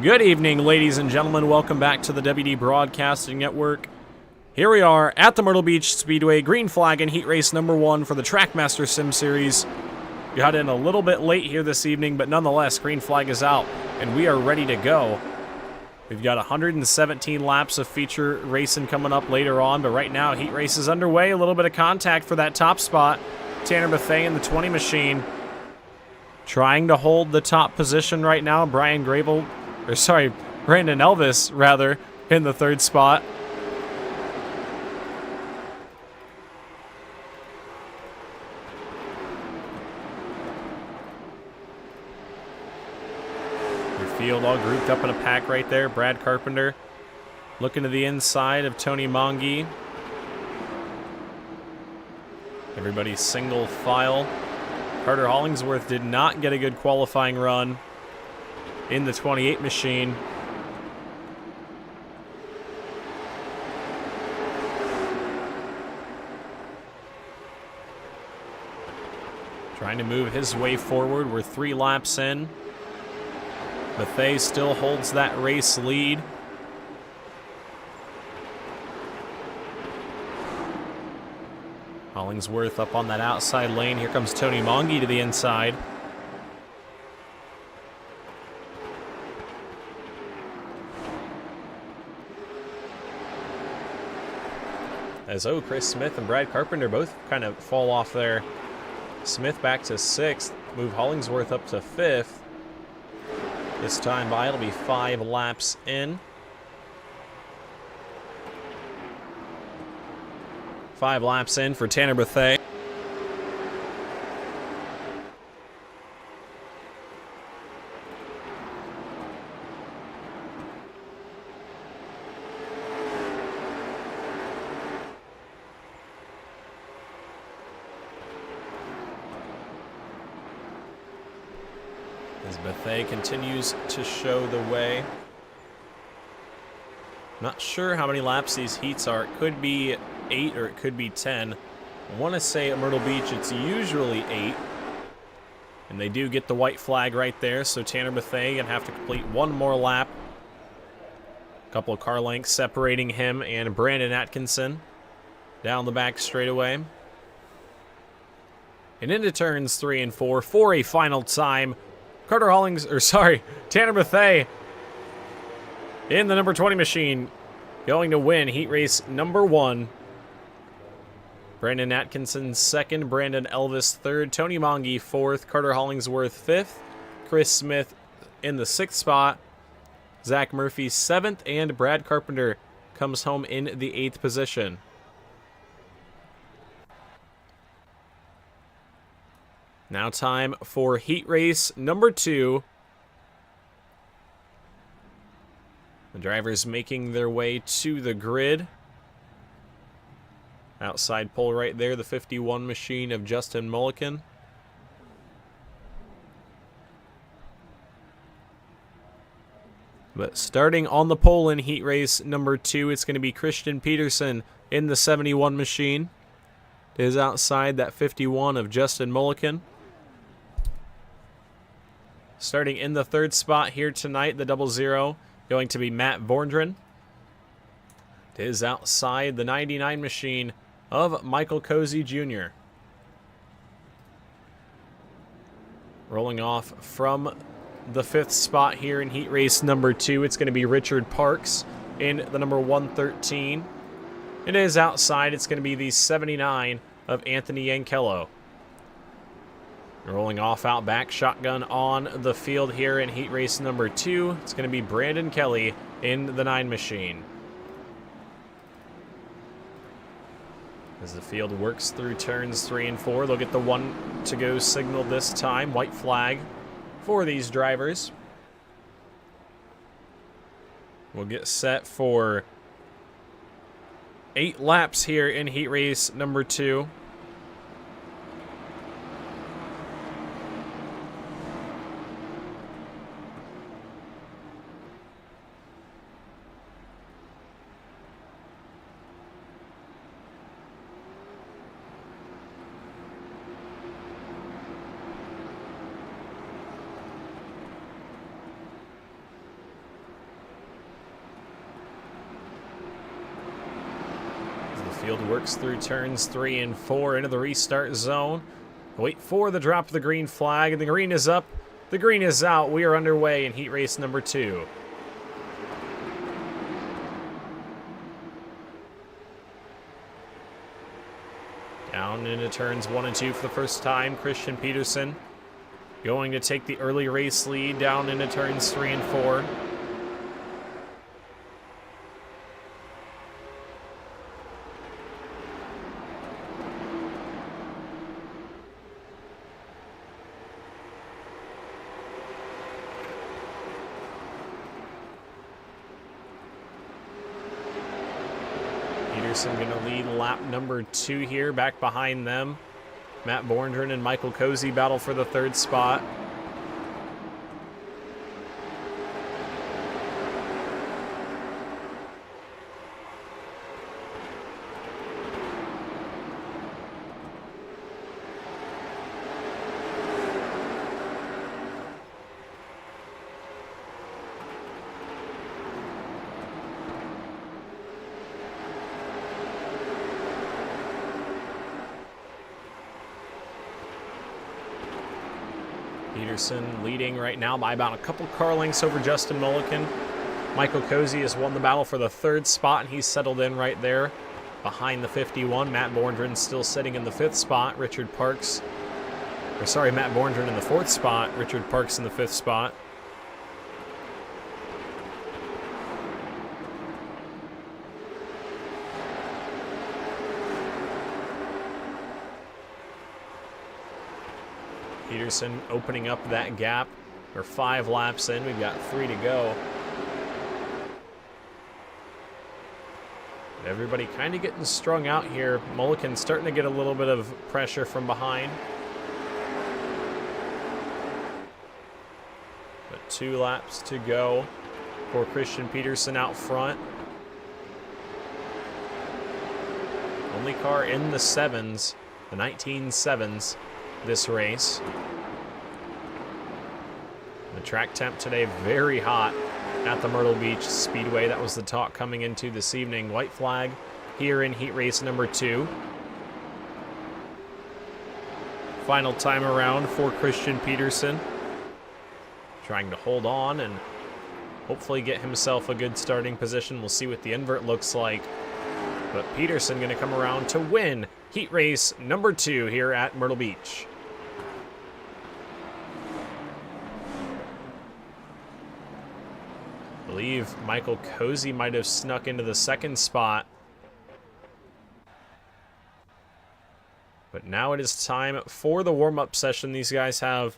Good evening, ladies and gentlemen. Welcome back to the WD Broadcasting Network. Here we are at the Myrtle Beach Speedway, green flag in heat race number 1 for the Trackmaster Sim Series. Got in a little bit late here this evening, but nonetheless, green flag is out, and we are ready to go. We've got 117 laps of feature racing coming up later on, but right now, heat race is underway. A little bit of contact for that top spot. Tanner Bethea in the 20 machine trying to hold the top position right now. Brandon Elvis, rather, in the third spot. Your field all grouped up in a pack right there. Brad Carpenter looking to the inside of Tony Mongi. Everybody's single file. Carter Hollingsworth did not get a good qualifying run in the 28 machine. Trying to move his way forward. We're 3 laps in. Bethea still holds that race lead. Hollingsworth up on that outside lane. Here comes Tony Mongi to the inside. As Chris Smith and Brad Carpenter both kind of fall off there. Smith back to 6th, move Hollingsworth up to 5th. This time by, it'll be 5 laps in. 5 laps in for Tanner Bethea. As Bethea continues to show the way. Not sure how many laps these heats are. It could be 8 or it could be 10. I want to say at Myrtle Beach it's usually 8. And they do get the white flag right there, so Tanner Bethea going to have to complete one more lap. A couple of car lengths separating him and Brandon Atkinson down the back straightaway. And into turns 3 and 4 for a final time. Tanner Bethea in the number 20 machine going to win heat race number 1. Brandon Atkinson 2nd, Brandon Elvis 3rd, Tony Mongi 4th, Carter Hollingsworth 5th, Chris Smith in the 6th spot, Zach Murphy 7th, and Brad Carpenter comes home in the 8th position. Now time for heat race number 2. The drivers making their way to the grid. Outside pole right there, the 51 machine of Justin Mulliken. But starting on the pole in heat race number 2, it's going to be Christian Peterson in the 71 machine. It is outside that 51 of Justin Mulliken. Starting in the 3rd spot here tonight, the 00, going to be Matt Vorndren. It is outside the 99 machine of Michael Cozy Jr. Rolling off from the 5th spot here in heat race number 2, it's going to be Richard Parks in the number 113. It is outside, it's going to be the 79 of Anthony Yankello. Rolling off out back, shotgun on the field here in heat race number 2. It's going to be Brandon Kelly in the 9 machine. As the field works through turns 3 and 4, they'll get the 1 to go signal this time. White flag for these drivers. We'll get set for 8 laps here in heat race number 2. Field works through turns 3 and 4 into the restart zone. Wait for the drop of the green flag, and the green is up, the green is out. We are underway in heat race number 2. Down into turns 1 and 2 for the first time. Christian Peterson going to take the early race lead down into turns 3 and 4. Peterson going to lead lap number 2 here, back behind them. Matt Borndren and Michael Cozy battle for the 3rd spot. Peterson leading right now by about a couple car lengths over Justin Mulliken. Michael Cozy has won the battle for the 3rd spot, and he's settled in right there behind the 51. Matt Borndren still sitting in the 5th spot. Matt Borndren in the 4th spot. Richard Parks in the 5th spot. Peterson opening up that gap. We're 5 laps in. We've got 3 to go. Everybody kind of getting strung out here. Mulliken's starting to get a little bit of pressure from behind. But 2 laps to go for Christian Peterson out front. Only car in the 7s, the 19.7s. This race. The track temp today very hot at the Myrtle Beach Speedway. That was the talk coming into this evening. White flag here in heat race number 2. Final time around for Christian Peterson. Trying to hold on and hopefully get himself a good starting position. We'll see what the invert looks like. But Peterson going to come around to win heat race number 2 here at Myrtle Beach. I believe Michael Cozy might have snuck into the 2nd spot. But now it is time for the warm-up session. These guys have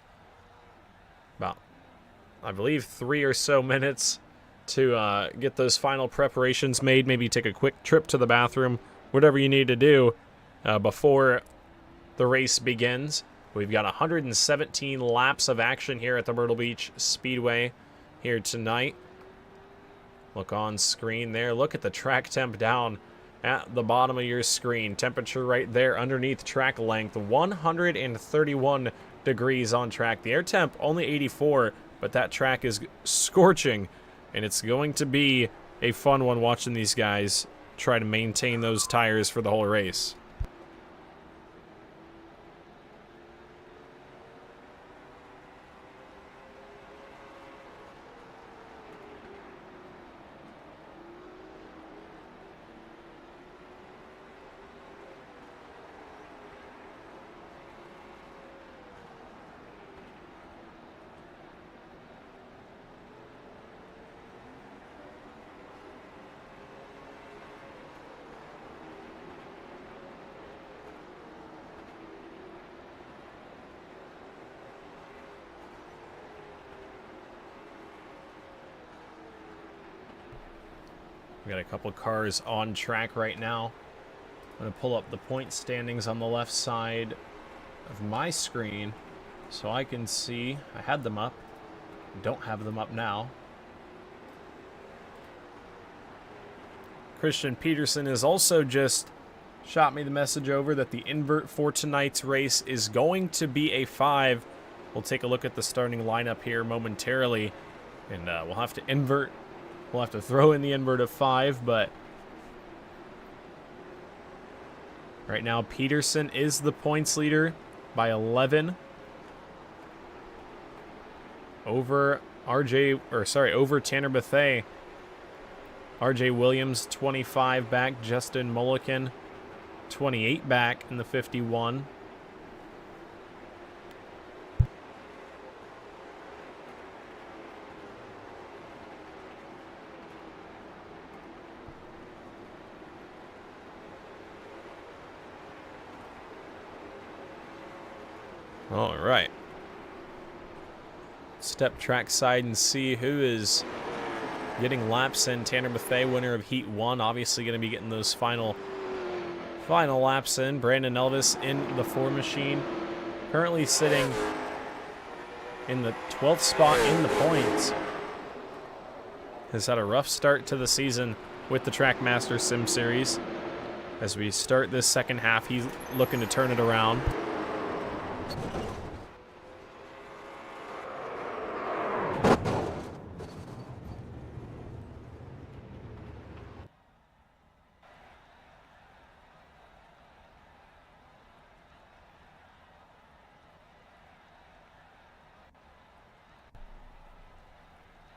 about, I believe, 3 or so minutes to get those final preparations made. Maybe take a quick trip to the bathroom, whatever you need to do before the race begins. We've got 117 laps of action here at the Myrtle Beach Speedway here tonight. Look on screen there. Look at the track temp down at the bottom of your screen. Temperature right there underneath track length. 131 degrees on track. The air temp only 84, but that track is scorching, and it's going to be a fun one watching these guys try to maintain those tires for the whole race. We got a couple cars on track right now. I'm going to pull up the point standings on the left side of my screen so I can see. I had them up. Don't have them up now. Christian Peterson has also just shot me the message over that the invert for tonight's race is going to be a 5. We'll take a look at the starting lineup here momentarily, and we'll have to invert. We'll have to throw in the invert of 5, but Right now, Peterson is the points leader by 11 over over Tanner Bethea. RJ Williams 25 back, Justin Mulliken 28 back in the 51. All right. Step track side and see who is getting laps in. Tanner Bethea, winner of Heat 1, obviously going to be getting those final laps in. Brandon Elvis in the 4 machine, currently sitting in the 12th spot in the points. Has had a rough start to the season with the Trackmaster Sim Series. As we start this second half, he's looking to turn it around.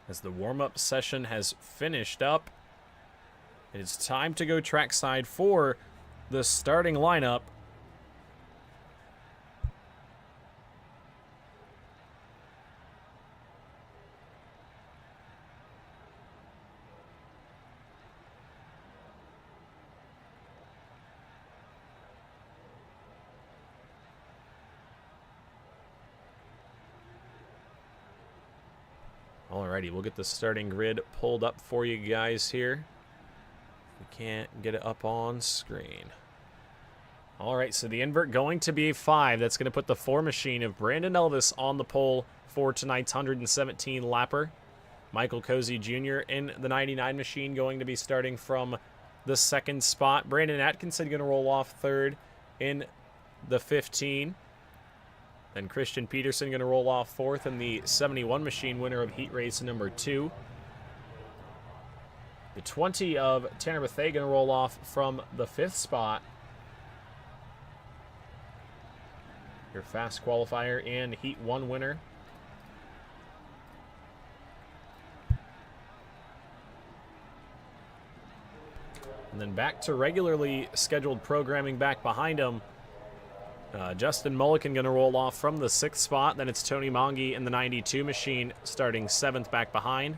As the warm-up session has finished up, it's time to go trackside for the starting lineup. Alrighty, we'll get the starting grid pulled up for you guys here. We can't get it up on screen. Alright, so the invert going to be 5. That's going to put the 4 machine of Brandon Elvis on the pole for tonight's 117 lapper. Michael Cozy Jr. in the 99 machine going to be starting from the 2nd spot. Brandon Atkinson going to roll off 3rd in the 15. Then Christian Peterson going to roll off 4th in the 71 machine, winner of heat race number 2. The 20 of Tanner Bethea going to roll off from the 5th spot. Your fast qualifier and heat 1 winner. And then back to regularly scheduled programming back behind him. Justin Mulliken going to roll off from the 6th spot. Then it's Tony Mongi in the 92 machine starting 7th back behind.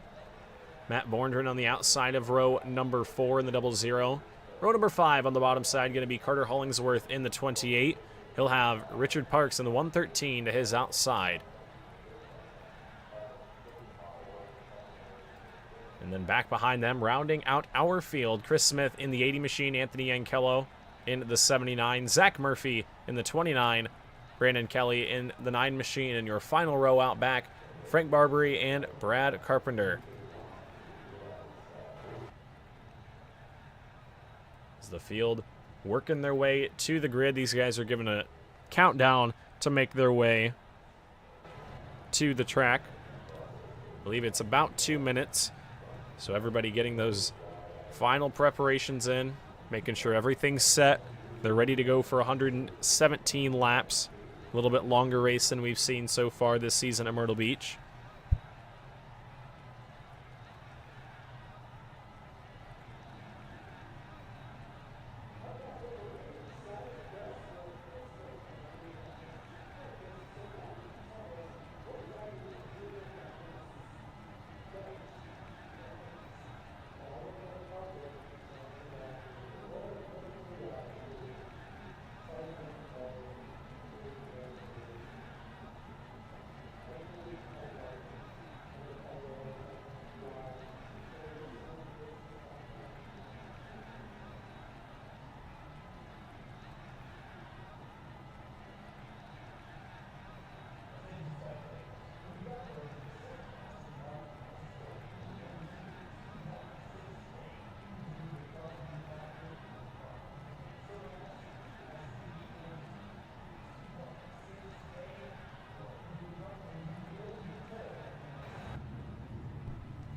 Matt Borndren on the outside of row number 4 in the 00. Row number 5 on the bottom side going to be Carter Hollingsworth in the 28. He'll have Richard Parks in the 113 to his outside. And then back behind them, rounding out our field, Chris Smith in the 80 machine, Anthony Ankello in the 79, Zach Murphy in the 29, Brandon Kelly in the 9 machine, and your final row out back, Frank Barbary and Brad Carpenter. As the field working their way to the grid, these guys are given a countdown to make their way to the track. I believe it's about 2 minutes, so everybody getting those final preparations in, making sure everything's set. They're ready to go for 117 laps. A little bit longer race than we've seen so far this season at Myrtle Beach.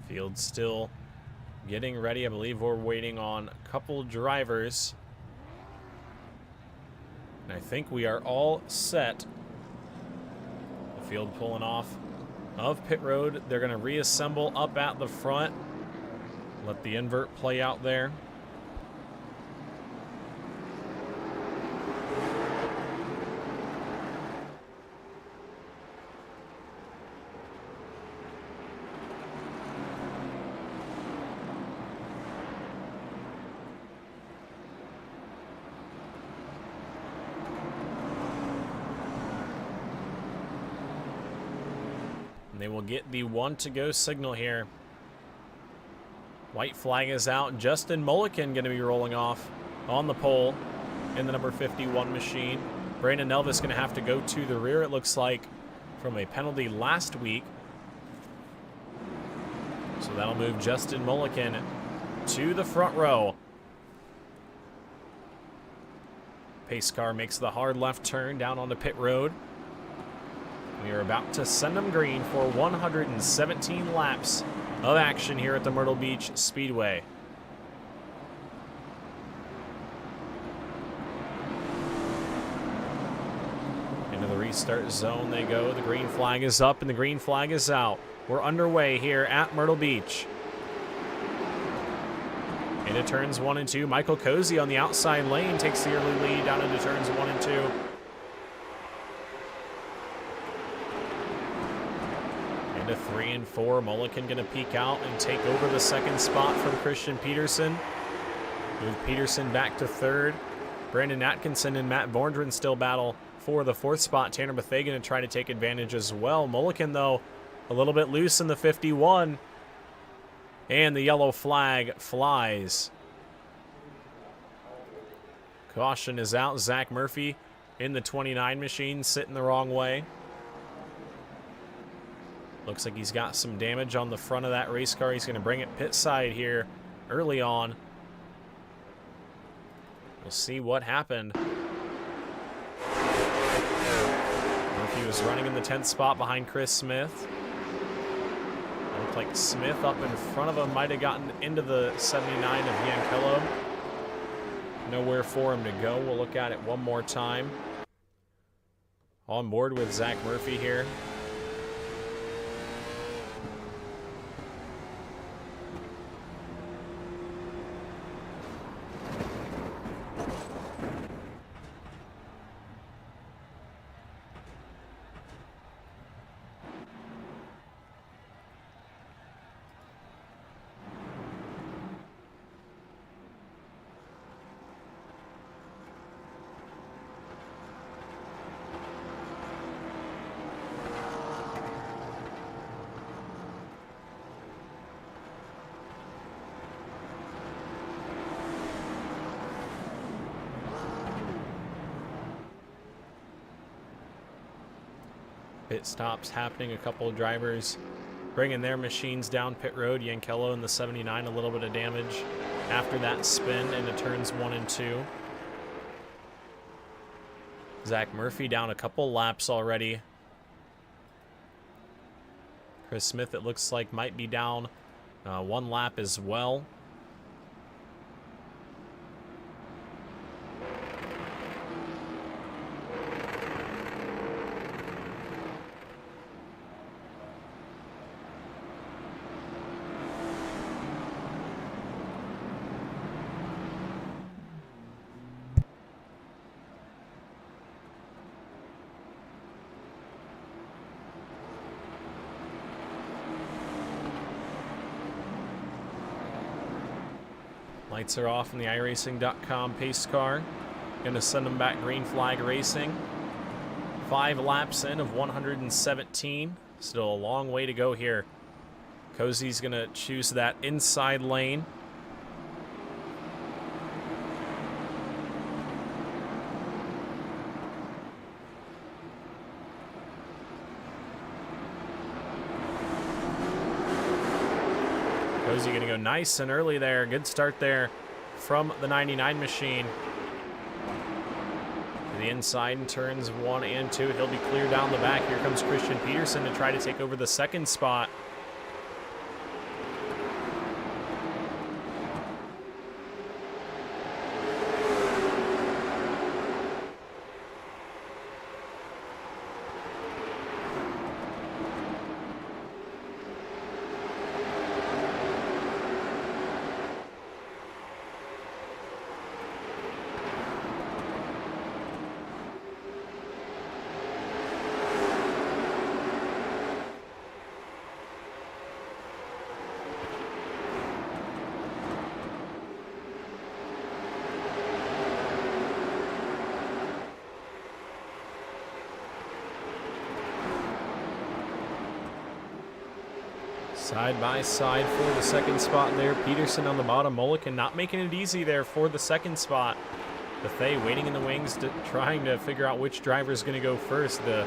Field still getting ready. I believe we're waiting on a couple drivers think we are all set. The field pulling off of pit road. They're going to reassemble up at the front. Let the invert play out there. And they will get the 1 to go signal here. White flag is out. Justin Mulliken going to be rolling off on the pole in the number 51 machine. Brandon Elvis going to have to go to the rear, it looks like, from a penalty last week. So that'll move Justin Mulliken to the front row. Pace car makes the hard left turn down onto pit road. We are about to send them green for 117 laps of action here at the Myrtle Beach Speedway. Into the restart zone they go. The green flag is up and the green flag is out. We're underway here at Myrtle Beach. Into turns 1 and 2. Michael Cozy on the outside lane takes the early lead down into turns 1 and 2. Into 3 and 4, Mulliken going to peek out and take over the second spot from Christian Peterson. Move Peterson back to third. Brandon Atkinson and Matt Vorndren still battle for the 4th spot. Tanner Bethea going to try to take advantage as well. Mulliken, though, a little bit loose in the 51. And the yellow flag flies. Caution is out. Zach Murphy in the 29 machine sitting the wrong way. Looks like he's got some damage on the front of that race car. He's going to bring it pit side here early on. We'll see what happened. Murphy was running in the 10th spot behind Chris Smith. It looked like Smith up in front of him might have gotten into the 79 of Yankello. Nowhere for him to go. We'll look at it one more time. On board with Zach Murphy here. Pit stops happening. A couple of drivers bringing their machines down pit road. Yankello in the 79, a little bit of damage after that spin into turns 1 and 2. Zach Murphy down a couple laps already. Chris Smith, it looks like, might be down 1 lap as well. Lights are off in the iRacing.com pace car. Gonna send them back green flag racing. 5 laps in of 117. Still a long way to go here. Cozy's gonna choose that inside lane. Cozy gonna go nice and early there. Good start there from the 99 machine. To the inside in turns 1 and 2. He'll be clear down the back. Here comes Christian Peterson to try to take over the second spot. Side by side for the second spot there. Peterson on the bottom. Mulliken not making it easy there for the second spot. Bethay waiting in the wings, trying to figure out which driver is going to go first. The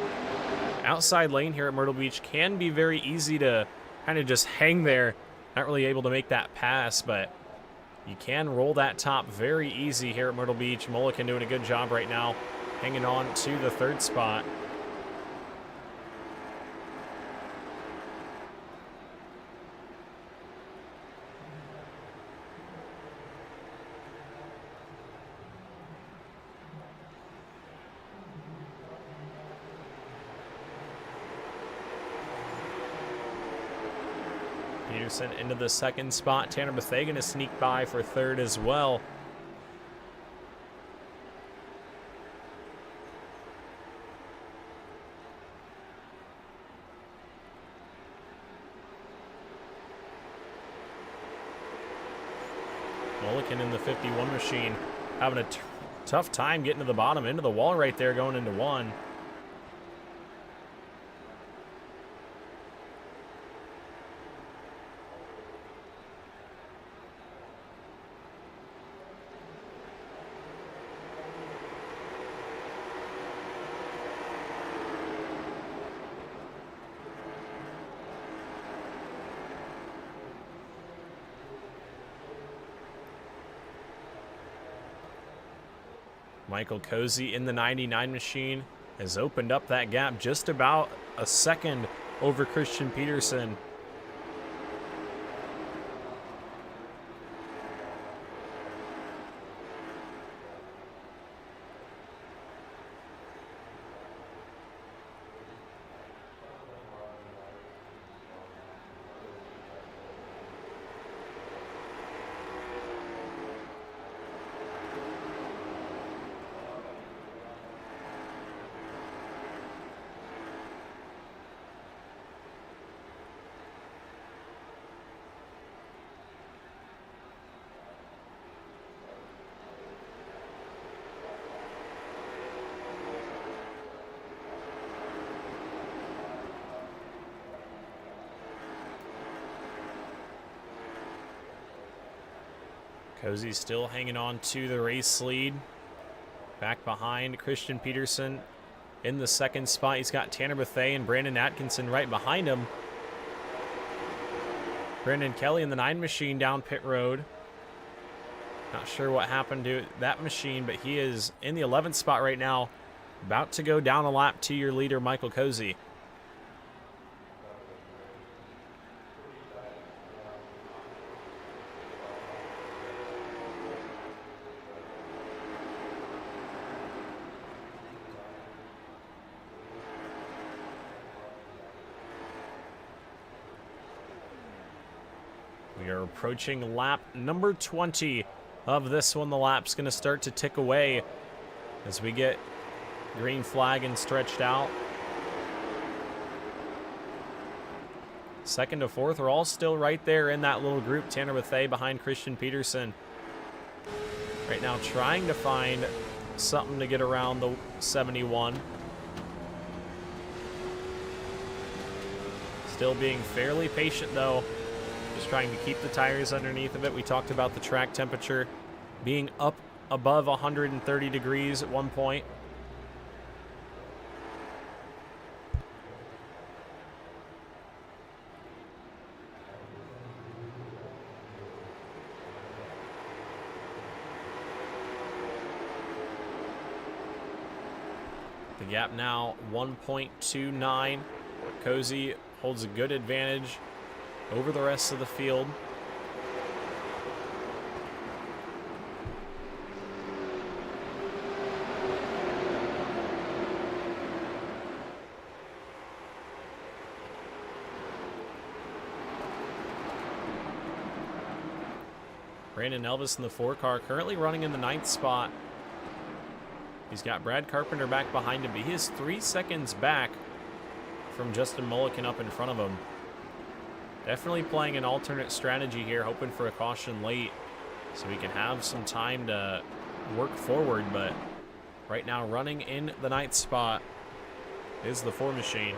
outside lane here at Myrtle Beach can be very easy to kind of just hang there. Not really able to make that pass, but you can roll that top very easy here at Myrtle Beach. Mulliken doing a good job right now, hanging on to the third spot. Peterson into the second spot. Tanner Bethay going to sneak by for third as well. Mulliken in the 51 machine having a tough time getting to the bottom, into the wall right there, going into one. Michael Cozy in the 99 machine has opened up that gap just about a second over Christian Peterson. Cozy still hanging on to the race lead. Back behind Christian Peterson in the second spot. He's got Tanner Bethay and Brandon Atkinson right behind him. Brandon Kelly in the 9 machine down pit road. Not sure what happened to that machine, but he is in the 11th spot right now. About to go down a lap to your leader, Michael Cozy. We are approaching lap number 20 of this one. The lap's going to start to tick away as we get green flag and stretched out. Second to fourth are all still right there in that little group. Tanner Bethay behind Christian Peterson. Right now trying to find something to get around the 71. Still being fairly patient though. Just trying to keep the tires underneath of it. We talked about the track temperature being up above 130 degrees at one point. The gap now 1.29. Cozy holds a good advantage over the rest of the field. Brandon Elvis in the 4 car, currently running in the 9th spot. He's got Brad Carpenter back behind him, but he is 3 seconds back from Justin Mulliken up in front of him. Definitely playing an alternate strategy here, hoping for a caution late so we can have some time to work forward, but right now running in the 9th spot is the 4 machine.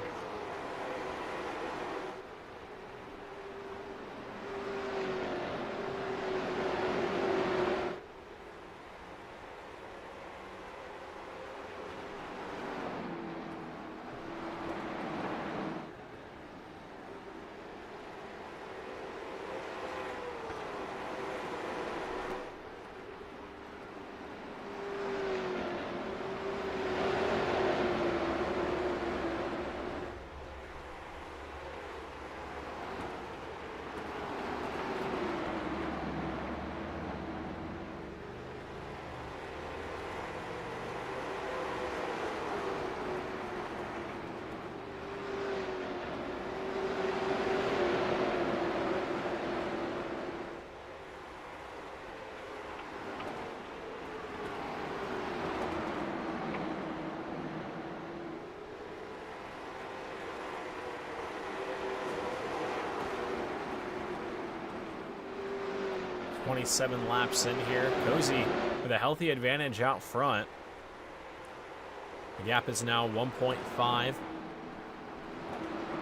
27 laps in here. Cozy with a healthy advantage out front. The gap is now 1.5.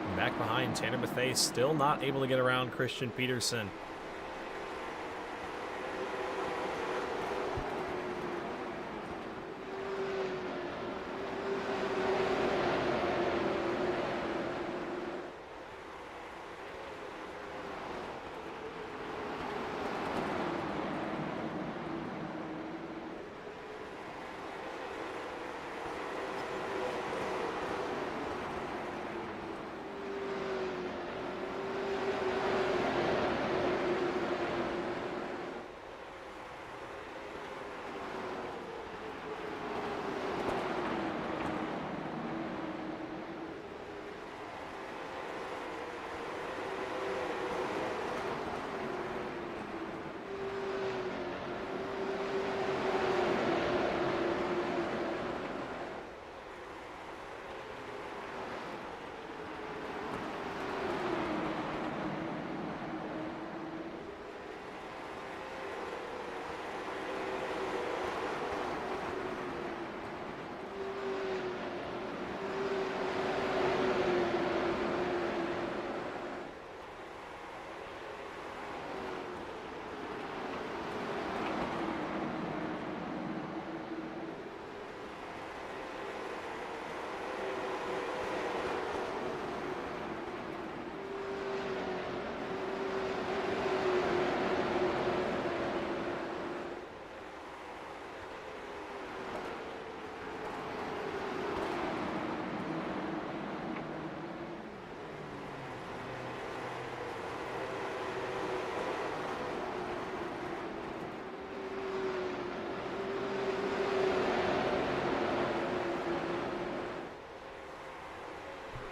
And back behind, Tanner Bethea still not able to get around Christian Peterson.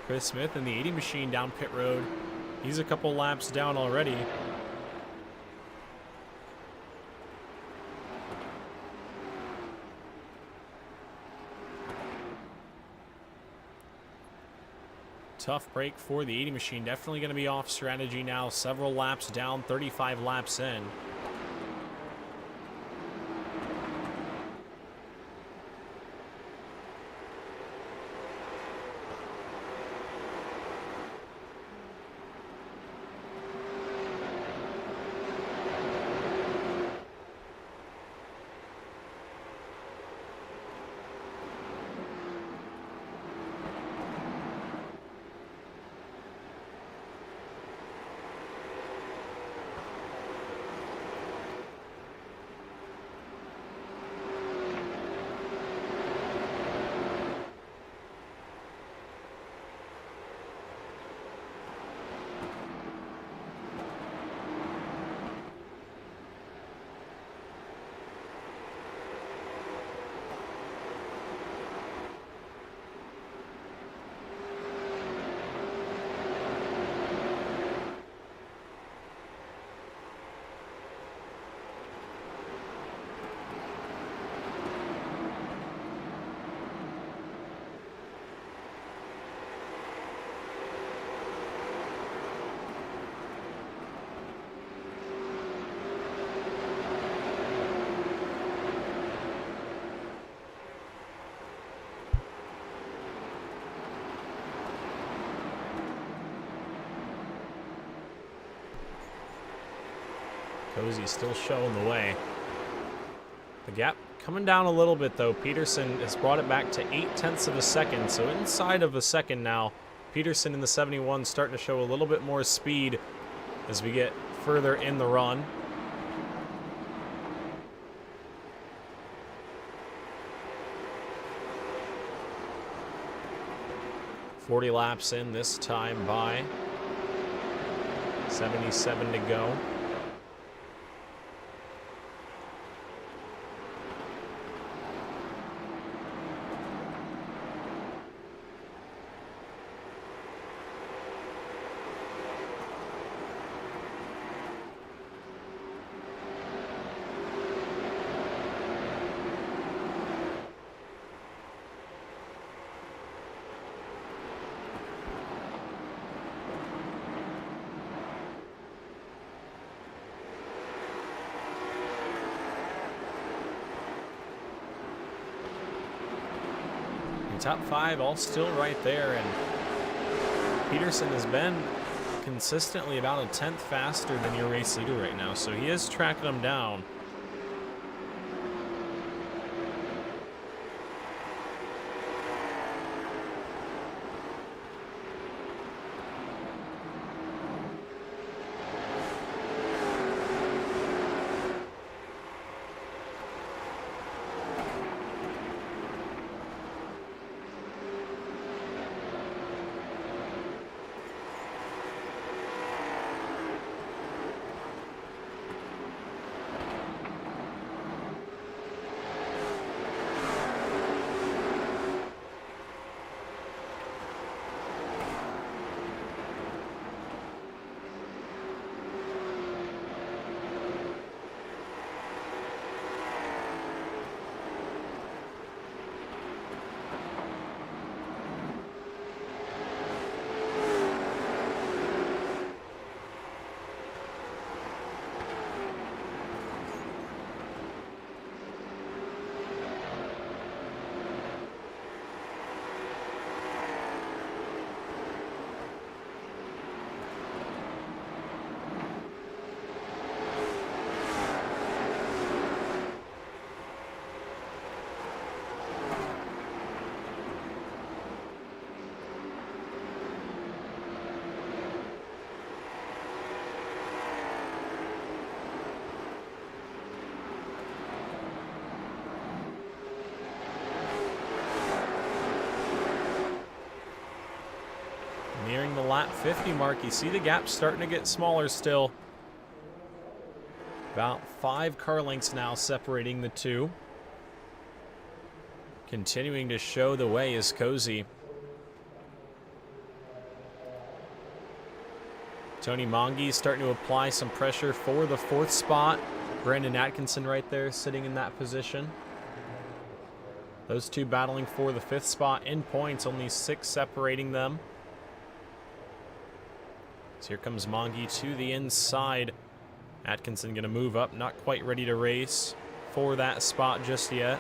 Chris Smith in the 80 machine down pit road. He's a couple laps down already. Tough break for the 80 machine. Definitely going to be off strategy now. Several laps down, 35 laps in. Cozy still showing the way. The gap coming down a little bit, though. Peterson has brought it back to 0.8 of a second, so inside of a second now. Peterson in the 71 starting to show a little bit more speed as we get further in the run. "40 laps in this time by 77 to go. The top 5 all still right there, and Peterson has been consistently about a tenth faster than your race leader right now, so he is tracking them down. Nearing the lap 50 mark, you see the gap starting to get smaller still. About 5 car lengths now separating the two. Continuing to show the way is Cozy. Tony Mongi starting to apply some pressure for the 4th spot. Brandon Atkinson right there sitting in that position. Those two battling for the 5th spot in points, only 6 separating them. So here comes Mongi to the inside. Atkinson going to move up, not quite ready to race for that spot just yet.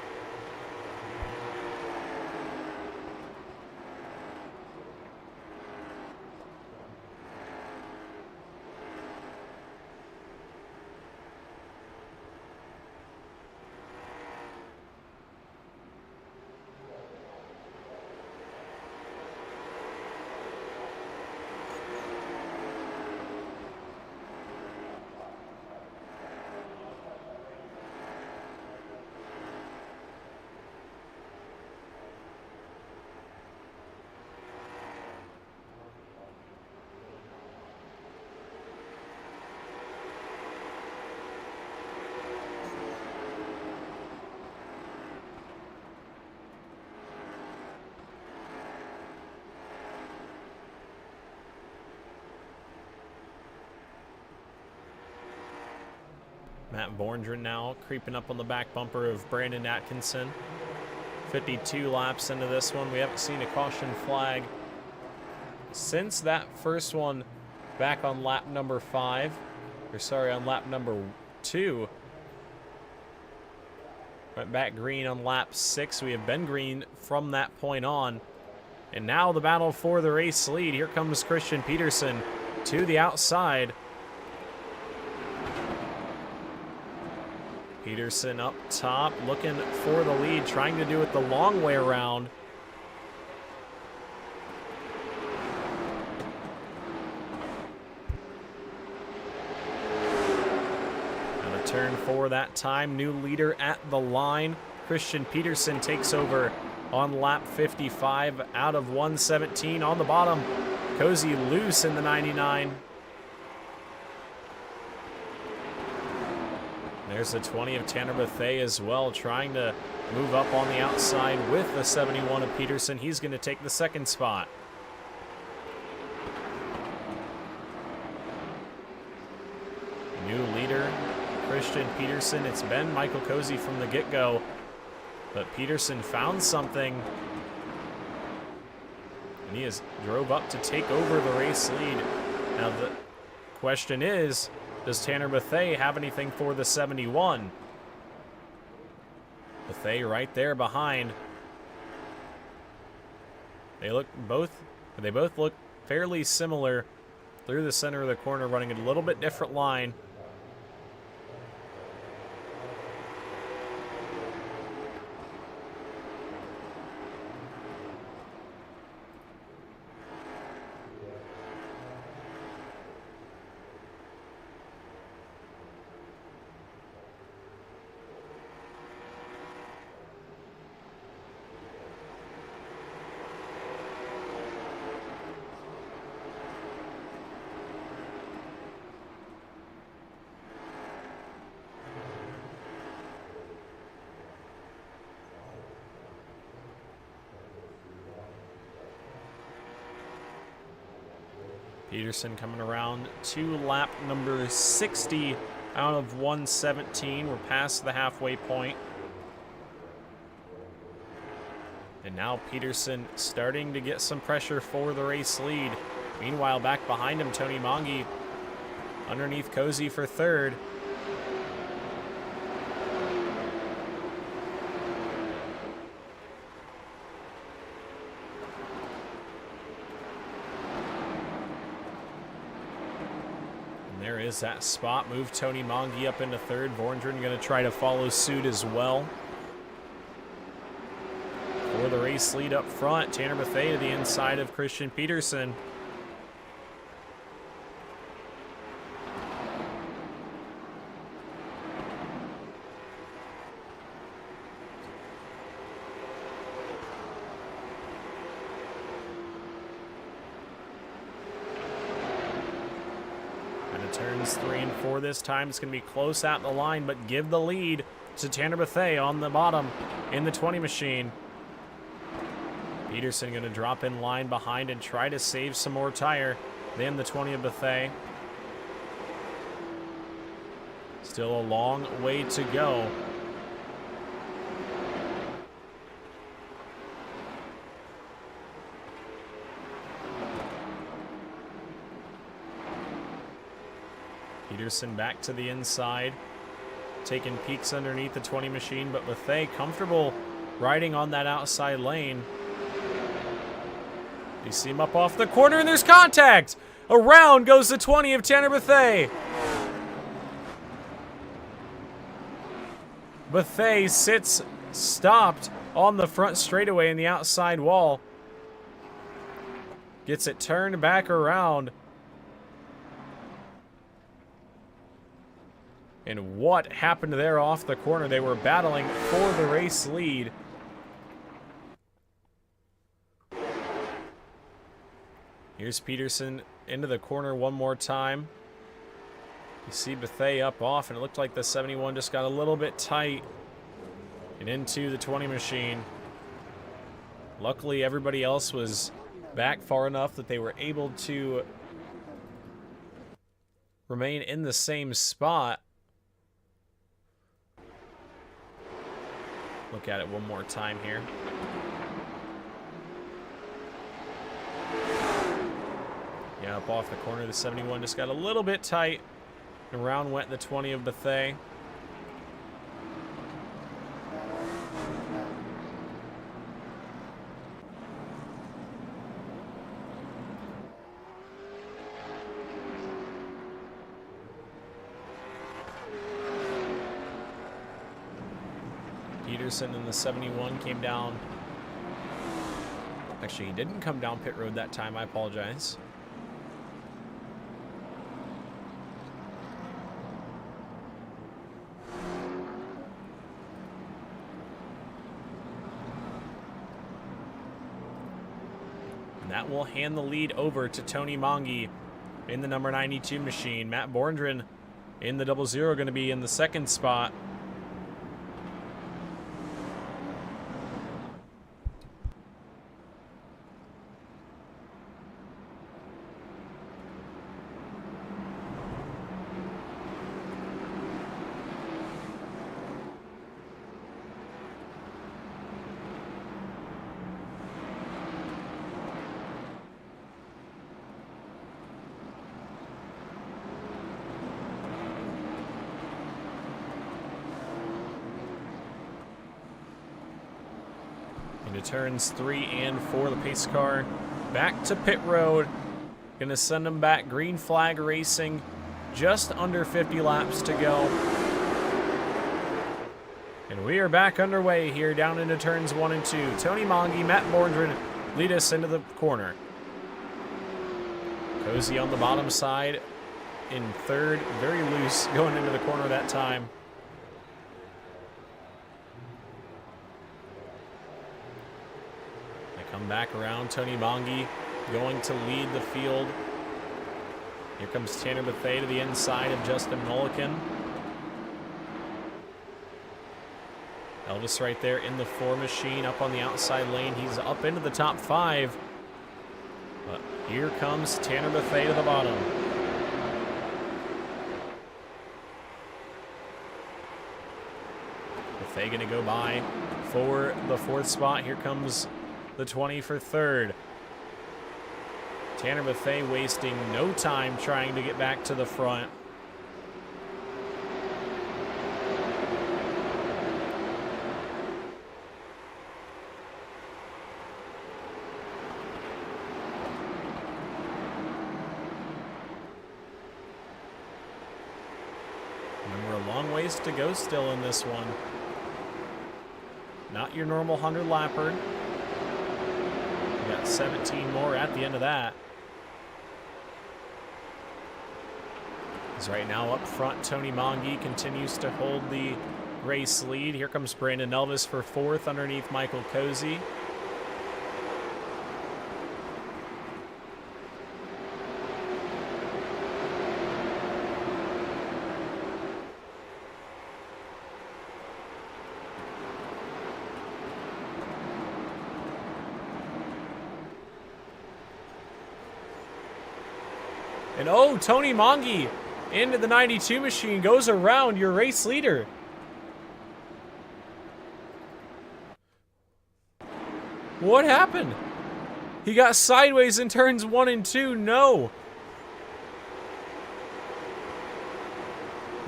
Matt Borndren now creeping up on the back bumper of Brandon Atkinson. 52 laps into this one. We haven't seen a caution flag since that first one back on lap number 5. Or sorry, on lap number 2. Went back green on lap 6. We have been green from that point on. And now the battle for the race lead. Here comes Christian Peterson to the outside. Peterson up top, looking for the lead, trying to do it the long way around. And a turn 4 that time. New leader at the line. Christian Peterson takes over on lap 55 out of 117 on the bottom. Cozy loose in the 99. There's the 20 of Tanner Bethea as well, trying to move up on the outside with the 71 of Peterson. He's going to take the 2nd spot. New leader, Christian Peterson. It's been Michael Cozy from the get-go, but Peterson found something, and he has drove up to take over the race lead. Now the question is, does Tanner Bethea have anything for the 71? Bethea right there behind. They both look fairly similar through the center of the corner, running a little bit different line. Peterson coming around to lap number 60 out of 117. We're past the halfway point. And now Peterson starting to get some pressure for the race lead. Meanwhile, back behind him, Tony Mongi underneath Cozy for third. There is that spot. Move Tony Mongi up into third. Vorndren going to try to follow suit as well. For the race lead up front, Tanner Bethea to the inside of Christian Peterson. Turns 3 and 4 this time. It's going to be close at the line, but give the lead to Tanner Bethea on the bottom in the 20 machine. Peterson going to drop in line behind and try to save some more tire than the 20 of Bethea. Still a long way to go. Peterson back to the inside, taking peeks underneath the 20 machine, but Bethea comfortable riding on that outside lane. You see him up off the corner, and there's contact! Around goes the 20 of Tanner Bethea. Bethea sits stopped on the front straightaway in the outside wall. Gets it turned back around. And what happened there off the corner? They were battling for the race lead. Here's Peterson into the corner one more time. You see Bethea up off, and it looked like the 71 just got a little bit tight and into the 20 machine. Luckily, everybody else was back far enough that they were able to remain in the same spot. Look at it one more time here. Yeah, up off the corner, the 71 just got a little bit tight. And around went the 20 of Bethea. Peterson in the 71 came down. Actually, he didn't come down pit road that time. I apologize. And that will hand the lead over to Tony Mongi in the number 92 machine. Matt Vorndren in the 00 going to be in the second spot. Into turns 3 and 4, the pace car back to pit road. Gonna send them back. Green flag racing. Just under 50 laps to go. And we are back underway here down into turns 1 and 2. Tony Mongi, Matt Bordrin lead us into the corner. Cozy on the bottom side in third. Very loose going into the corner that time. They come back around. Tony Mongi going to lead the field. Here comes Tanner Bethea to the inside of Justin Mulliken. Elvis right there in the 4 machine up on the outside lane. He's up into the top 5. But here comes Tanner Bethea to the bottom. Bethea going to go by for the 4th spot. Here comes the 20 for 3rd. Tanner Bethea wasting no time trying to get back to the front. Remember, a long ways to go still in this one. Not your normal 100-lapper. We got 17 more at the end of that. As right now up front, Tony Mongi continues to hold the race lead. Here comes Brandon Elvis for 4th underneath Michael Cozy. And oh, Tony Mongi into the 92 machine, goes around your race leader. What happened? He got sideways in turns 1 and 2. No.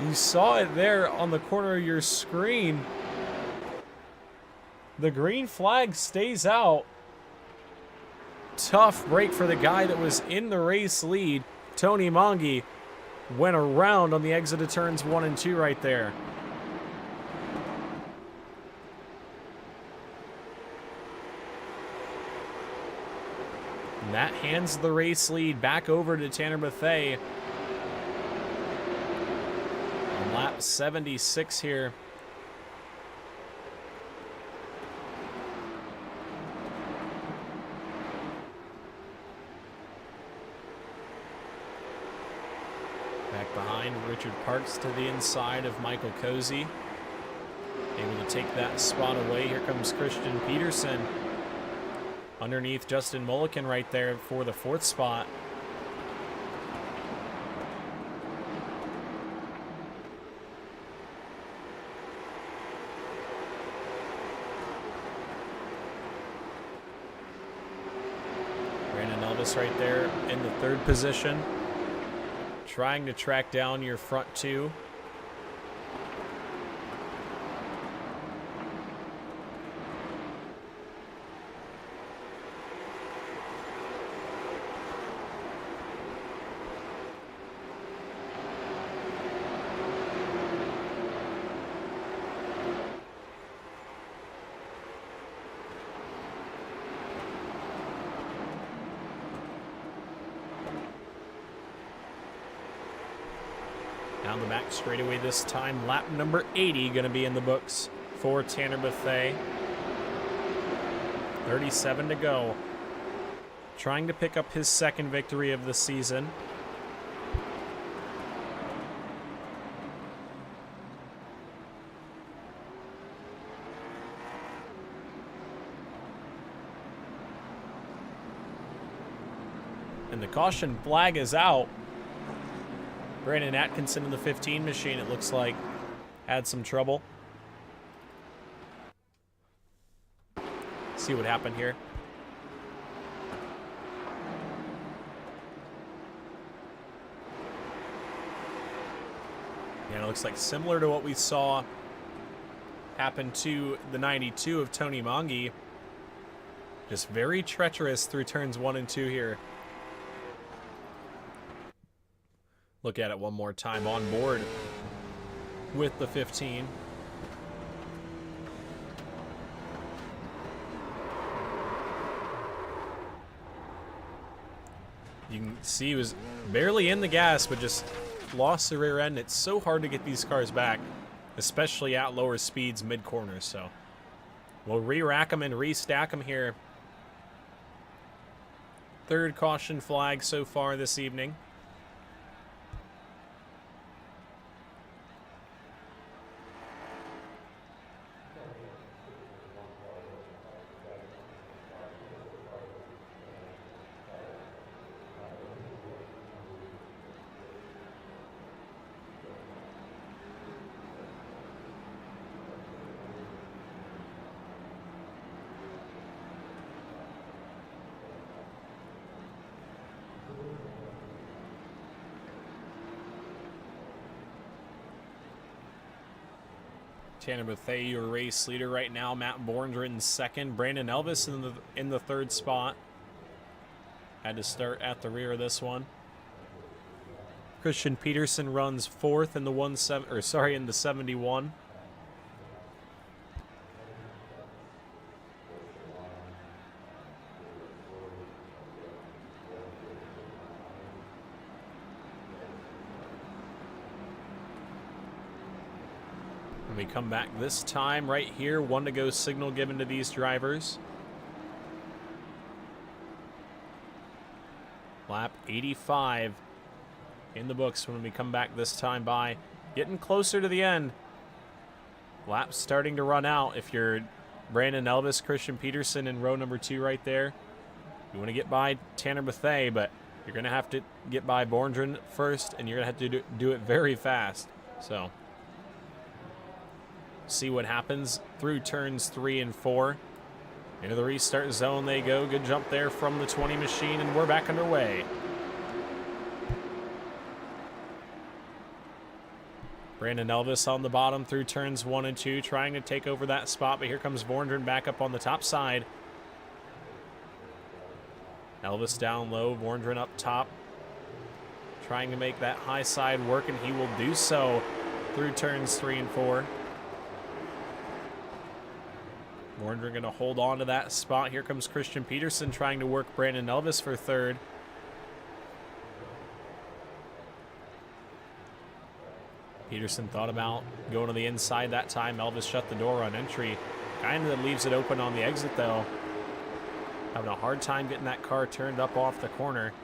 You saw it there on the corner of your screen. The green flag stays out. Tough break for the guy that was in the race lead. Tony Mongi went around on the exit of turns 1 and 2 right there. And that hands the race lead back over to Tanner Bethea. On lap 76 here. Back behind, Richard Parks to the inside of Michael Cozy. Able to take that spot away. Here comes Christian Peterson. Underneath Justin Mulliken right there for the 4th spot. Brandon Elvis right there in the 3rd position. Trying to track down your front 2. Down the back straightaway this time. Lap number 80 going to be in the books for Tanner Bethea. 37 to go. Trying to pick up his 2nd victory of the season. And the caution flag is out. Brandon Atkinson in the 15 machine, it looks like, had some trouble. See what happened here. Yeah, it looks like similar to what we saw happen to the 92 of Tony Mongi. Just very treacherous through turns 1 and 2 here. Look at it one more time on board with the 15. You can see he was barely in the gas, but just lost the rear end. It's so hard to get these cars back, especially at lower speeds mid-corners. So we'll re-rack them and restack them here. Third caution flag so far this evening. Tanner Bethea, your race leader right now. Matt Borndren in second. Brandon Elvis in the third spot. Had to start at the rear of this one. Christian Peterson runs fourth in the in the 71. When we come back this time, right here, 1 to go signal given to these drivers. Lap 85 in the books when we come back this time by. Getting closer to the end. Lap's starting to run out. If you're Brandon Elvis, Christian Peterson in row number 2 right there, you want to get by Tanner Bethea, but you're going to have to get by Borndren first, and you're going to have to do it very fast. So see what happens through turns 3 and 4. Into the restart zone they go. Good jump there from the 20 machine, and we're back underway. Brandon Elvis on the bottom through turns 1 and 2, trying to take over that spot, but here comes Borndren back up on the top side. Elvis down low, Borndren up top, trying to make that high side work, and he will do so through turns 3 and 4. Borndren going to hold on to that spot. Here comes Christian Peterson trying to work Brandon Elvis for third. Peterson thought about going to the inside that time. Elvis shut the door on entry. Kind of leaves it open on the exit, though. Having a hard time getting that car turned up off the corner.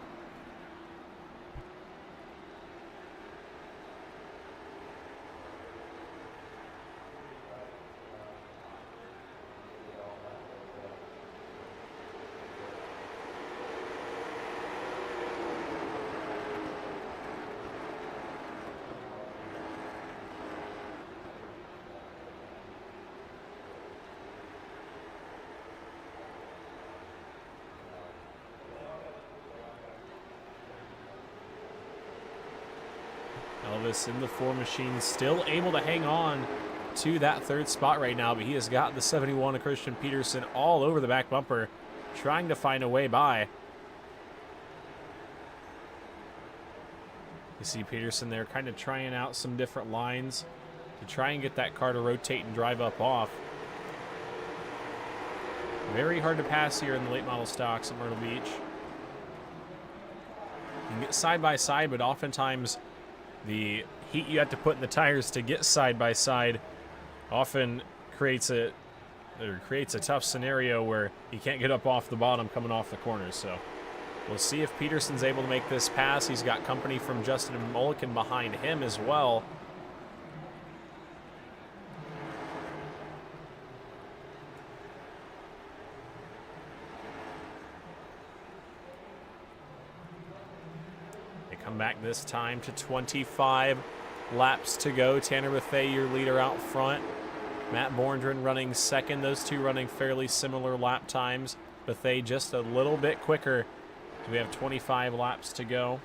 Elvis in the 4 machine, still able to hang on to that third spot right now, but he has got the 71 of Christian Peterson all over the back bumper, trying to find a way by. You see Peterson there kind of trying out some different lines to try and get that car to rotate and drive up off. Very hard to pass here in the late model stocks at Myrtle Beach. You can get side by side, but oftentimes the heat you have to put in the tires to get side by side often creates a tough scenario where you can't get up off the bottom coming off the corners. So we'll see if Peterson's able to make this pass. He's got company from Justin Mulliken behind him as well. Come back this time to 25 laps to go. Tanner Bethea, your leader out front. Matt Borndren running second. Those two running fairly similar lap times. Bethea just a little bit quicker. We have 25 laps to go.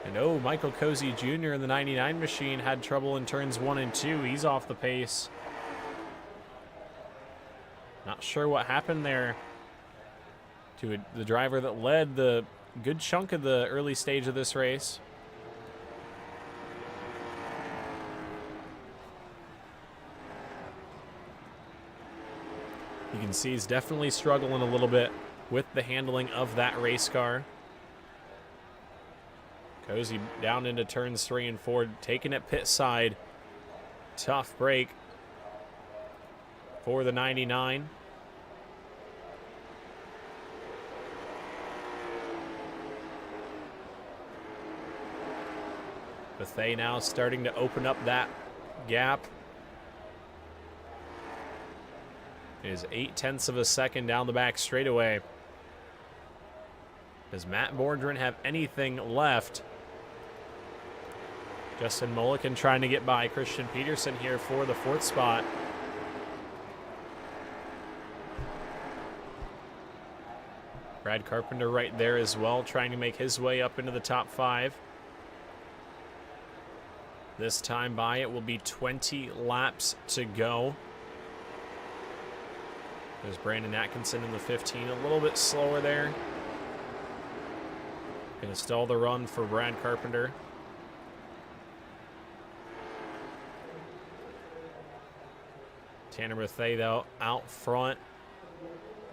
And oh, Michael Cozy Jr. in the 99 machine had trouble in turns 1 and 2. He's off the pace. Not sure what happened there to the driver that led the good chunk of the early stage of this race. You can see he's definitely struggling a little bit with the handling of that race car. Cozy down into turns 3 and 4, taking it pit side. Tough break for the 99. Bethay now starting to open up that gap. It is 0.8 of a second down the back straightaway. Does Matt Bordrin have anything left? Justin Mulliken trying to get by Christian Peterson here for the 4th spot. Brad Carpenter right there as well, trying to make his way up into the top 5. This time by, it will be 20 laps to go. There's Brandon Atkinson in the 15, a little bit slower there. Gonna stall the run for Brad Carpenter. Tanner Bethay, though, out front.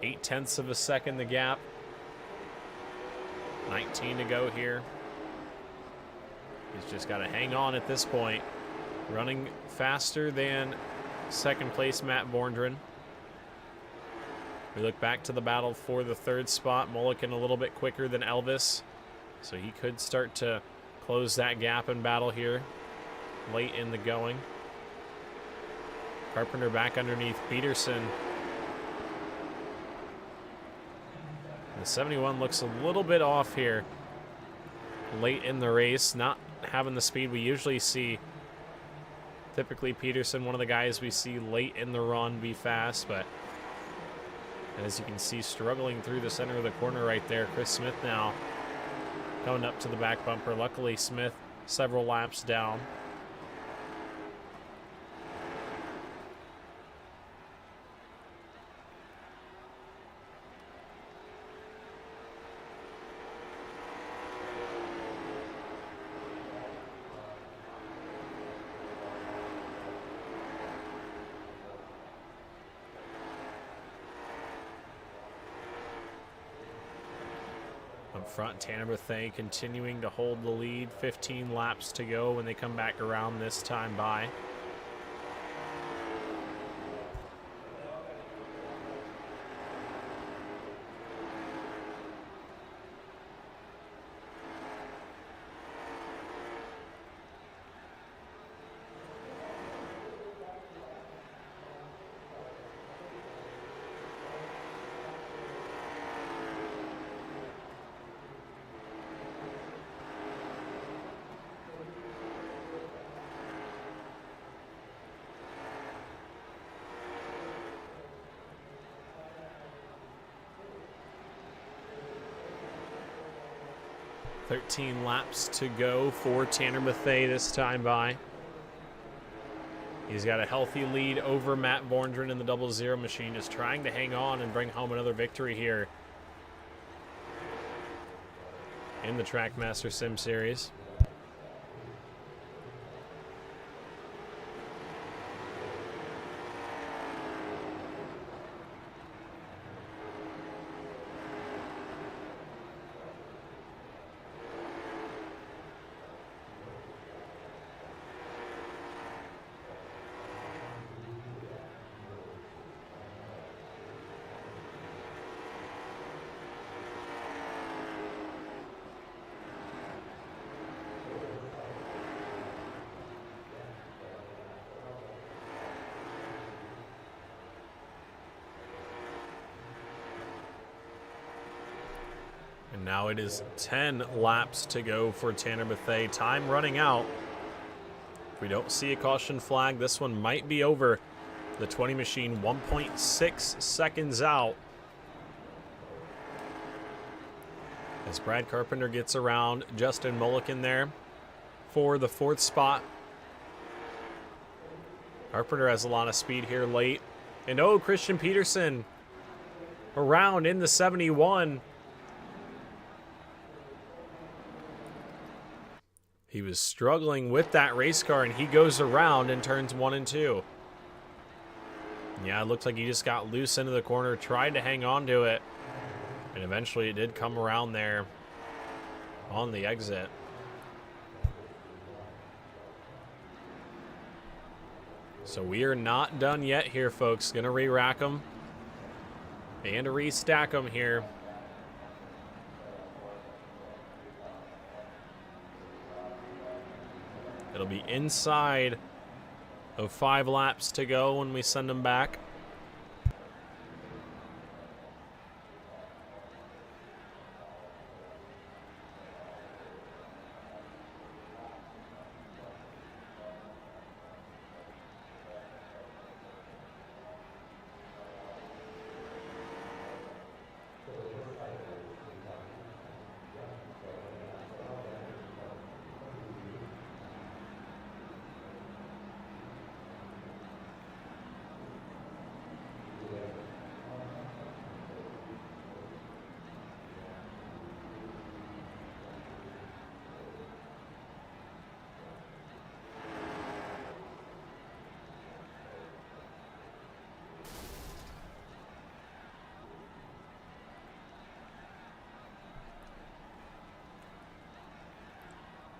0.8 of a second the gap. 19 to go here. He's just got to hang on at this point. Running faster than second place Matt Bordrin. We look back to the battle for the 3rd spot. Mulliken a little bit quicker than Elvis, so he could start to close that gap in battle here late in the going. Carpenter back underneath Peterson. The 71 looks a little bit off here late in the race, not having the speed we usually see. Typically Peterson, one of the guys we see late in the run, be fast, but as you can see, struggling through the center of the corner right there. Chris Smith now going up to the back bumper. Luckily Smith several laps down. Up front, Tanner Bethay continuing to hold the lead. 15 laps to go when they come back around this time by. $13 laps to go for Tanner Bethay this time by. He's got a healthy lead over Matt Bordrin in the 00 machine, just trying to hang on and bring home another victory here in the Trackmaster Sim Series. And now it is 10 laps to go for Tanner Bethay. Time running out. If we don't see a caution flag, this one might be over. The 20 machine 1.6 seconds out. As Brad Carpenter gets around Justin Mulliken there for the 4th spot. Carpenter has a lot of speed here late. And oh, Christian Peterson around in the 71. He was struggling with that race car, and he goes around in turns 1 and 2. Yeah, it looked like he just got loose into the corner, tried to hang on to it, and eventually it did come around there on the exit. So we are not done yet here, folks. Gonna re-rack them and restack them here. It'll be inside of 5 laps to go when we send them back.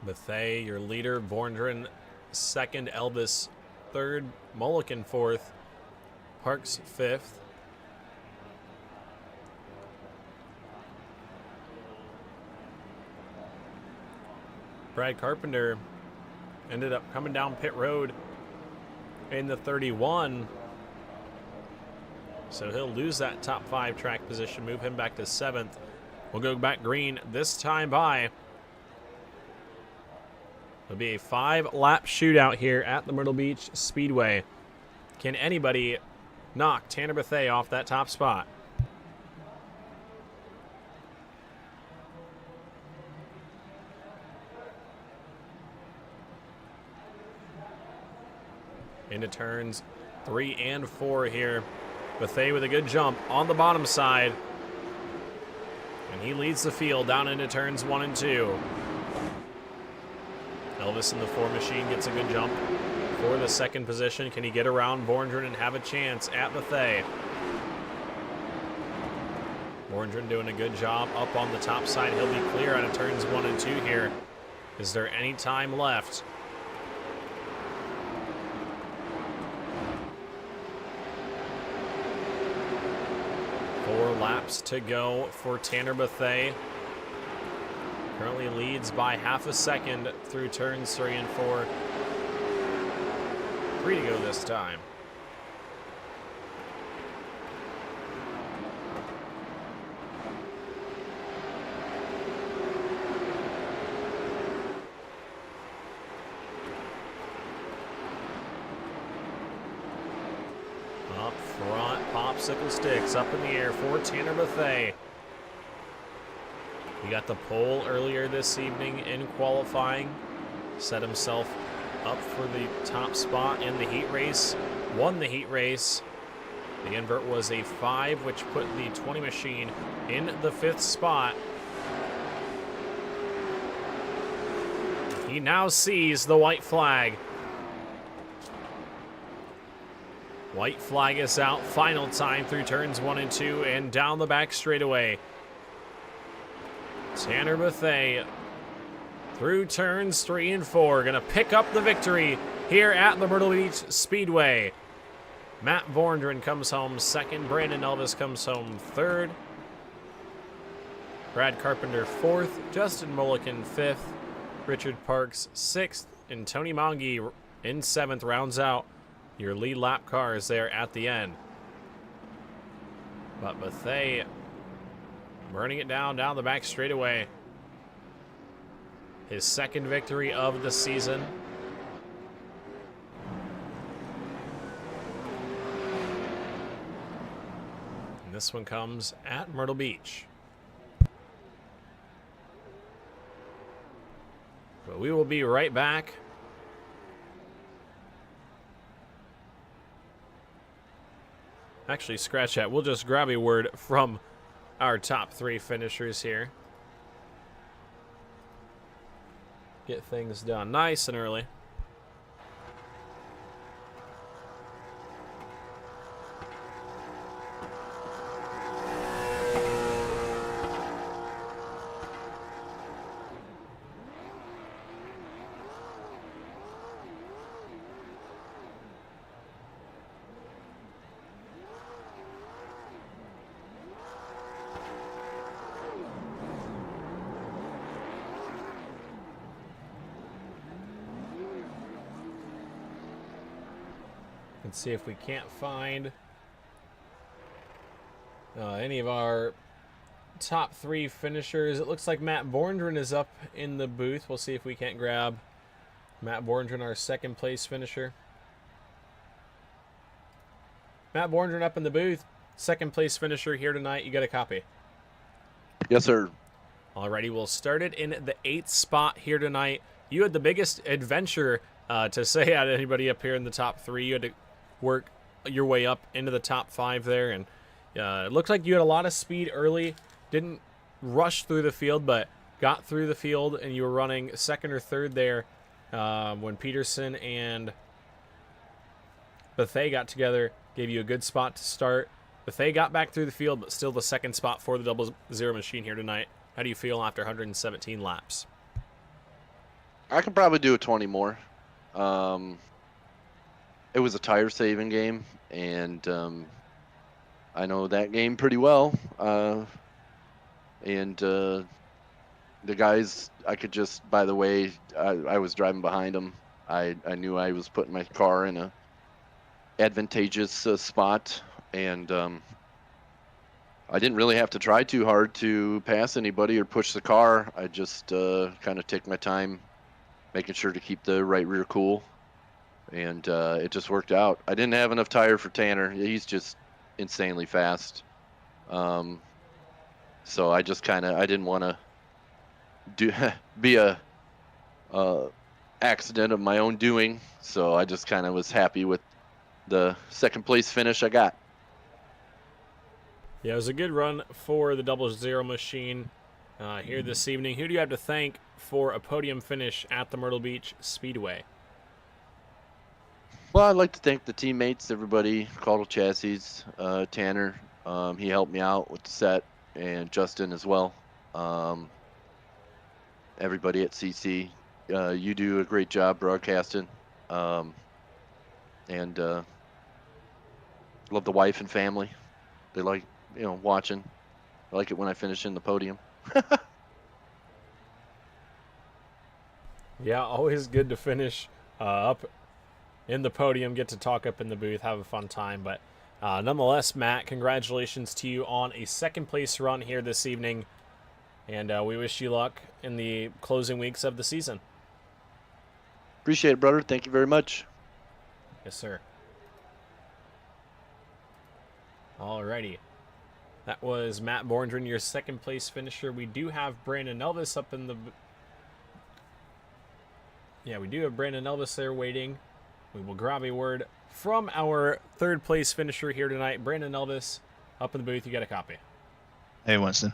Bethea, your leader. Vorndren, 2nd. Elvis, 3rd. Mulliken, 4th. Parks, 5th. Brad Carpenter ended up coming down pit road in the 31. So he'll lose that top 5 track position, move him back to 7th. We'll go back green this time by. It'll be a 5-lap shootout here at the Myrtle Beach Speedway. Can anybody knock Tanner Bethea off that top spot? Into turns 3 and 4 here. Bethea with a good jump on the bottom side. And he leads the field down into turns 1 and 2. Elvis in the 4 machine gets a good jump for the 2nd position. Can he get around Vorndren and have a chance at Bethea? Vorndren doing a good job up on the top side. He'll be clear out of turns 1 and 2 here. Is there any time left? Four laps to go for Tanner Bethea. Currently leads by half a second through turns 3 and 4. 3 to go this time. Up front, popsicle sticks up in the air for Tanner Bethea. He got the pole earlier this evening in qualifying. Set himself up for the top spot in the heat race. Won the heat race. The invert was a 5, which put the 20 machine in the 5th spot. He now sees the white flag. White flag is out. Final time through turns 1 and 2 and down the back straightaway. Tanner Bethea through turns 3 and 4. Going to pick up the victory here at the Myrtle Beach Speedway. Matt Vorndren comes home 2nd. Brandon Elvis comes home 3rd. Brad Carpenter 4th. Justin Mulliken 5th. Richard Parks 6th. And Tony Monge in 7th rounds out your lead lap cars there at the end. But Bethea burning it down the back straightaway. His 2nd victory of the season. And this one comes at Myrtle Beach. But we will be right back. Actually, scratch that. We'll just grab a word from our top 3 finishers here. Get things done nice and early. Let's see if we can't find any of our top 3 finishers. It looks like Matt Borndren is up in the booth. We'll see if we can't grab Matt Borndren, our 2nd place finisher. Matt Borndren up in the booth, 2nd place finisher here tonight. You got a copy? Yes, sir. Alrighty, we'll start it in the 8th spot here tonight. You had the biggest adventure to say out of anybody up here in the top 3. You had to work your way up into the top 5 there, and it looked like you had a lot of speed early. Didn't rush through the field, but got through the field, and you were running 2nd or 3rd there when Peterson and Bethay got together. Gave you a good spot to start. Bethay got back through the field, but still the 2nd spot for the 00 machine here tonight. How do you feel after 117 laps? I can probably do a 20 more. It was a tire saving game, and I know that game pretty well. And the guys, I could just, by the way, I was driving behind them. I knew I was putting my car in a advantageous spot, and I didn't really have to try too hard to pass anybody or push the car. I just kind of take my time, making sure to keep the right rear cool, and it just worked out. I didn't have enough tire for Tanner. He's just insanely fast. So I just kind of, I didn't want to be a accident of my own doing. So I just kind of was happy with the 2nd place finish I got. Yeah, it was a good run for the 00 machine here this evening. Who do you have to thank for a podium finish at the Myrtle Beach Speedway? Well, I'd like to thank the teammates, everybody, Caudle Chassis, Tanner. He helped me out with the set, and Justin as well. Everybody at CC. You do a great job broadcasting. And love the wife and family. They like, watching. I like it when I finish in the podium. Yeah, always good to finish up in the podium, get to talk up in the booth, have a fun time. But nonetheless, Matt, congratulations to you on a 2nd place run here this evening. And we wish you luck in the closing weeks of the season. Appreciate it, brother. Thank you very much. Yes, sir. Alrighty. That was Matt Borndren, your 2nd place finisher. We do have Brandon Elvis up in the... Yeah, we do have Brandon Elvis there waiting. We will grab a word from our 3rd place finisher here tonight. Brandon Elvis, up in the booth. You got a copy. Hey, Winston.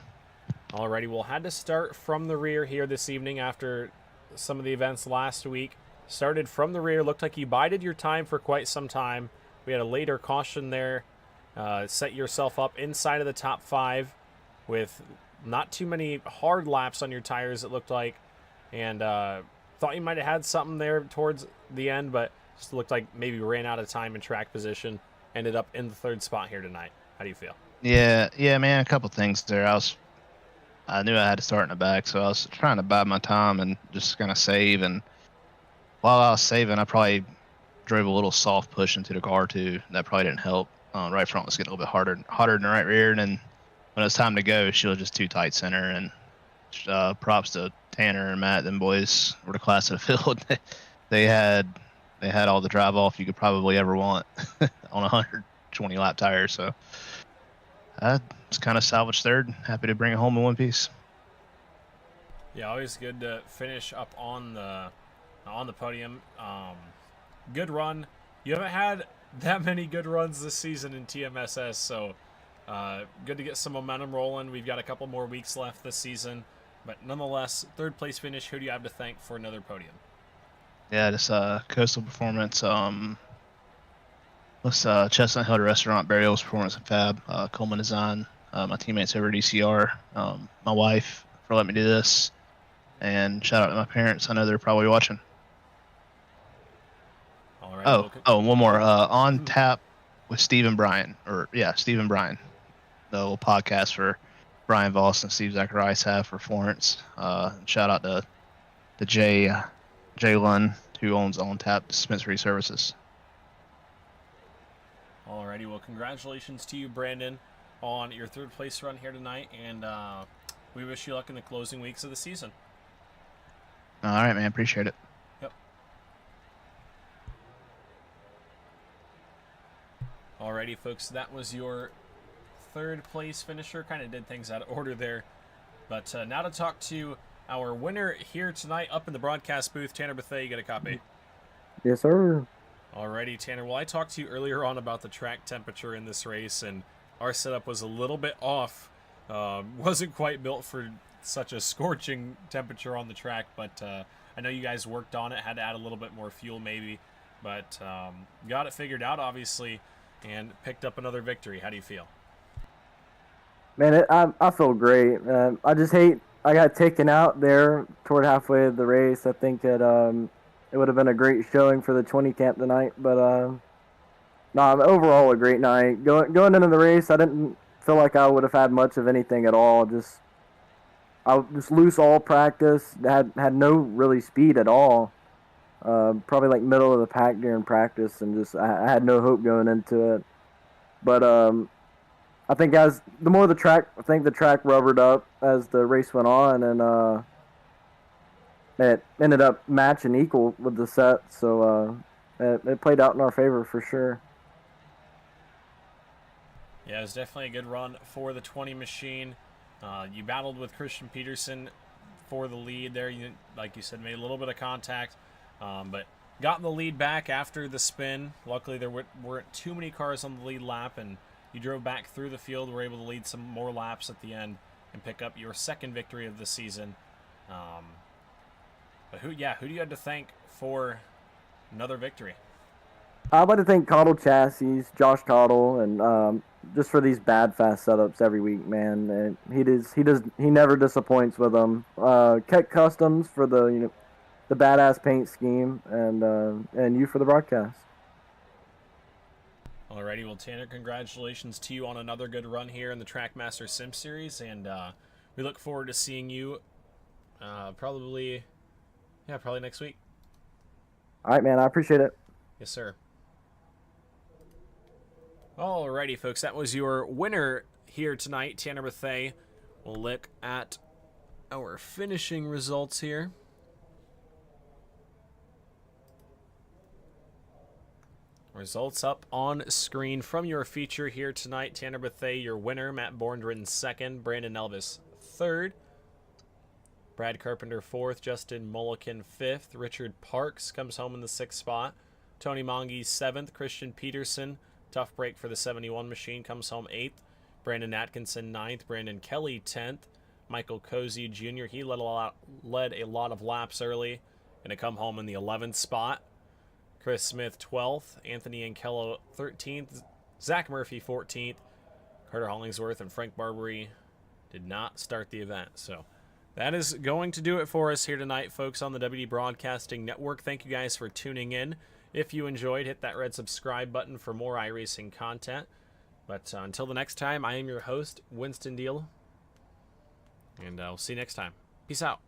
Alrighty, we'll had to start from the rear here this evening after some of the events last week. Started from the rear. Looked like you bided your time for quite some time. We had a later caution there. Set yourself up inside of the top 5 with not too many hard laps on your tires, it looked like. And thought you might have had something there towards the end, but just looked like maybe ran out of time in track position. Ended up in the 3rd spot here tonight. How do you feel? Yeah, man, a couple things there. I knew I had to start in the back, so I was trying to bide my time and just kind of save. And while I was saving, I probably drove a little soft push into the car too. That probably didn't help. Right front was getting a little bit hotter than the right rear, and then when it was time to go, she was just too tight center. And props to Tanner and Matt, them boys were the class of the field. they had all the drive off you could probably ever want on 120 lap tires. So I was kind of salvaged 3rd. Happy to bring it home in one piece. Yeah, always good to finish up on the podium. Good run. You haven't had that many good runs this season in TMSS, so good to get some momentum rolling. We've got a couple more weeks left this season, but nonetheless, third place finish. Who do you have to thank for another podium? Yeah, just Coastal Performance. Chestnut Hill Restaurant, Burials Performance and Fab, Coleman Design, my teammates over at ECR, my wife for letting me do this, and shout out to my parents. I know they're probably watching. All right. One more. On Tap with Steve and Brian, Steve and Brian, the little podcast for Brian Voss and Steve Zacharias have for Florence. Shout out to Jay Lund, who owns On Tap Dispensary Services. Alrighty, well, congratulations to you, Brandon, on your third place run here tonight, and we wish you luck in the closing weeks of the season. All right, man. Appreciate it. Yep. Alrighty, folks, that was your third place finisher. Kind of did things out of order there. But now to talk to our winner here tonight up in the broadcast booth, Tanner Bethea. You got a copy? Yes, sir. Alrighty, Tanner. Well, I talked to you earlier on about the track temperature in this race, and our setup was a little bit off. Wasn't quite built for such a scorching temperature on the track, but I know you guys worked on it, had to add a little bit more fuel maybe, but got it figured out, obviously, and picked up another victory. How do you feel? Man, I feel great. I just hate I got taken out there toward halfway of the race. I think it would have been a great showing for the 20 camp tonight, but overall a great night. Going into the race, I didn't feel like I would have had much of anything at all. I was just loose all practice. Had no really speed at all. Probably like middle of the pack during practice, and just I had no hope going into it. But I think the track rubbered up as the race went on, and it ended up matching equal with the set, so it played out in our favor for sure. Yeah, it was definitely a good run for the 20 machine. You battled with Christian Peterson for the lead there. You, like you said, made a little bit of contact, but got the lead back after the spin. Luckily, there weren't too many cars on the lead lap, and you drove back through the field, were able to lead some more laps at the end and pick up your second victory of the season. But who do you have to thank for another victory? I'd like to thank Cottle Chassis, Josh Cottle, and just for these bad fast setups every week, man. And he never disappoints with them. Keck Customs for the badass paint scheme, and you for the broadcast. Alrighty, well, Tanner, congratulations to you on another good run here in the Trackmaster Sim Series, and we look forward to seeing you probably next week. All right, man, I appreciate it. Yes, sir. Alrighty, folks, that was your winner here tonight, Tanner Bethea. We'll look at our finishing results here. Results up on screen from your feature here tonight. Tanner Bethea, your winner. Matt Borndren, second. Brandon Elvis, third. Brad Carpenter, fourth. Justin Mulliken, fifth. Richard Parks comes home in the sixth spot. Tony Monge, seventh. Christian Peterson, tough break for the 71 machine, comes home eighth. Brandon Atkinson, ninth. Brandon Kelly, 10th. Michael Cozy Jr., he led a lot of laps early, and to come home in the 11th spot. Chris Smith, 12th. Anthony Ankello, 13th. Zach Murphy, 14th. Carter Hollingsworth and Frank Barbary did not start the event. So that is going to do it for us here tonight, folks, on the WD Broadcasting Network. Thank you guys for tuning in. If you enjoyed, hit that red subscribe button for more iRacing content. But until the next time, I am your host, Winston Deal. And we'll see you next time. Peace out.